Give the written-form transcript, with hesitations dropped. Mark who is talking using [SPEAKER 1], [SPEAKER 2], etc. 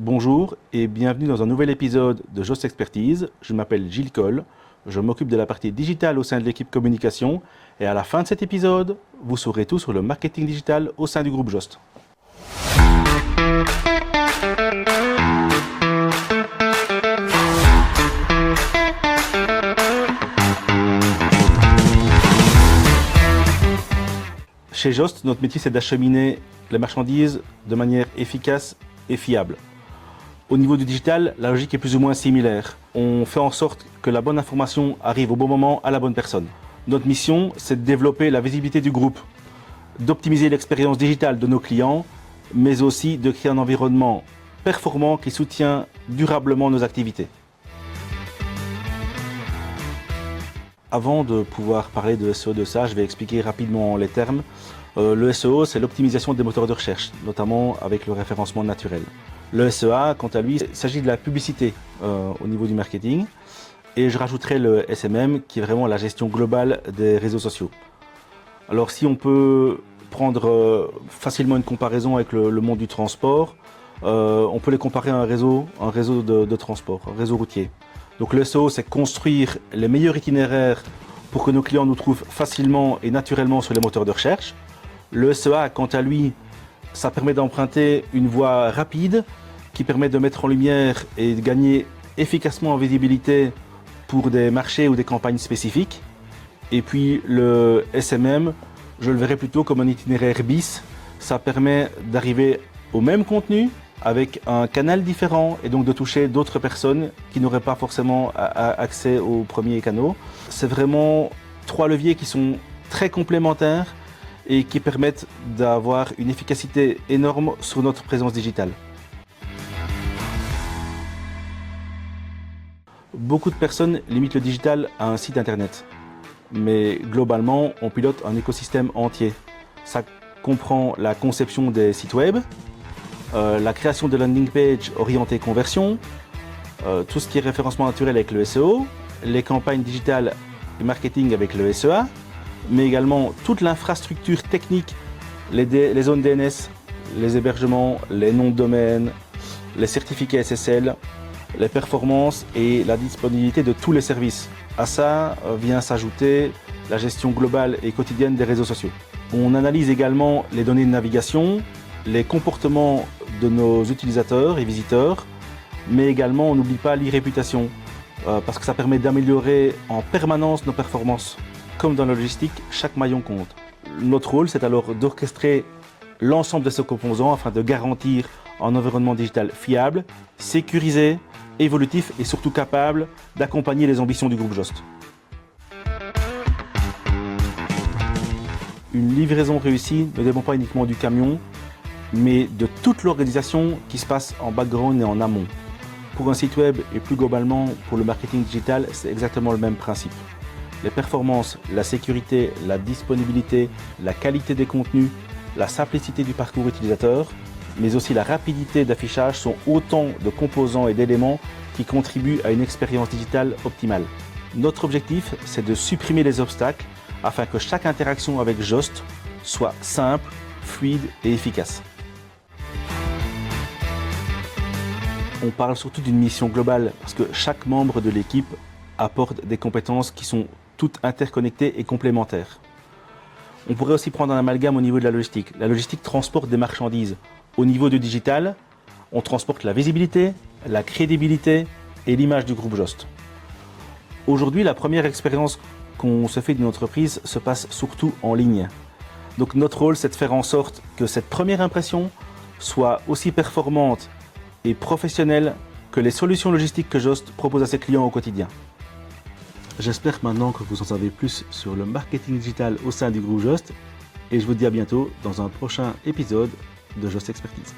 [SPEAKER 1] Bonjour et bienvenue dans un nouvel épisode de Jost Expertise. Je m'appelle Gilles Coll, je m'occupe de la partie digitale au sein de l'équipe communication et à la fin de cet épisode, vous saurez tout sur le marketing digital au sein du groupe Jost. Chez Jost, notre métier c'est d'acheminer les marchandises de manière efficace et fiable. Au niveau du digital, la logique est plus ou moins similaire. On fait en sorte que la bonne information arrive au bon moment à la bonne personne. Notre mission, c'est de développer la visibilité du groupe, d'optimiser l'expérience digitale de nos clients, mais aussi de créer un environnement performant qui soutient durablement nos activités. Avant de pouvoir parler de SEO de ça, je vais expliquer rapidement les termes. Le SEO, c'est l'optimisation des moteurs de recherche, notamment avec le référencement naturel. Le SEA, quant à lui, il s'agit de la publicité au niveau du marketing. Et je rajouterai le SMM, qui est vraiment la gestion globale des réseaux sociaux. Alors si on peut prendre facilement une comparaison avec le monde du transport, on peut les comparer à un réseau de transport, un réseau routier. Donc le SEO, c'est construire les meilleurs itinéraires pour que nos clients nous trouvent facilement et naturellement sur les moteurs de recherche. Le SEA, quant à lui, ça permet d'emprunter une voie rapide qui permet de mettre en lumière et de gagner efficacement en visibilité pour des marchés ou des campagnes spécifiques. Et puis le SMM, je le verrais plutôt comme un itinéraire bis. Ça permet d'arriver au même contenu avec un canal différent et donc de toucher d'autres personnes qui n'auraient pas forcément accès aux premiers canaux. C'est vraiment trois leviers qui sont très complémentaires et qui permettent d'avoir une efficacité énorme sur notre présence digitale. Beaucoup de personnes limitent le digital à un site internet, mais globalement, on pilote un écosystème entier. Ça comprend la conception des sites web, la création de landing page orientée conversion, tout ce qui est référencement naturel avec le SEO, les campagnes digitales et marketing avec le SEA, mais également toute l'infrastructure technique, les zones DNS, les hébergements, les noms de domaine, les certificats SSL, les performances et la disponibilité de tous les services. À ça vient s'ajouter la gestion globale et quotidienne des réseaux sociaux. On analyse également les données de navigation, les comportements de nos utilisateurs et visiteurs, mais également on n'oublie pas l'e-réputation parce que ça permet d'améliorer en permanence nos performances. Comme dans la logistique, chaque maillon compte. Notre rôle, c'est alors d'orchestrer l'ensemble de ces composants afin de garantir un environnement digital fiable, sécurisé, évolutif et surtout capable d'accompagner les ambitions du groupe Jost. Une livraison réussie ne dépend pas uniquement du camion, mais de toute l'organisation qui se passe en background et en amont. Pour un site web et plus globalement pour le marketing digital, c'est exactement le même principe. Les performances, la sécurité, la disponibilité, la qualité des contenus, la simplicité du parcours utilisateur, mais aussi la rapidité d'affichage sont autant de composants et d'éléments qui contribuent à une expérience digitale optimale. Notre objectif, c'est de supprimer les obstacles afin que chaque interaction avec Jost soit simple, fluide et efficace. On parle surtout d'une mission globale parce que chaque membre de l'équipe apporte des compétences qui sont toutes interconnectées et complémentaires. On pourrait aussi prendre un amalgame au niveau de la logistique. La logistique transporte des marchandises. Au niveau du digital, on transporte la visibilité, la crédibilité et l'image du groupe Jost. Aujourd'hui, la première expérience qu'on se fait d'une entreprise se passe surtout en ligne. Donc notre rôle, c'est de faire en sorte que cette première impression soit aussi performante et professionnelle que les solutions logistiques que Jost propose à ses clients au quotidien. J'espère maintenant que vous en savez plus sur le marketing digital au sein du groupe Jost et je vous dis à bientôt dans un prochain épisode de Jost Expertise.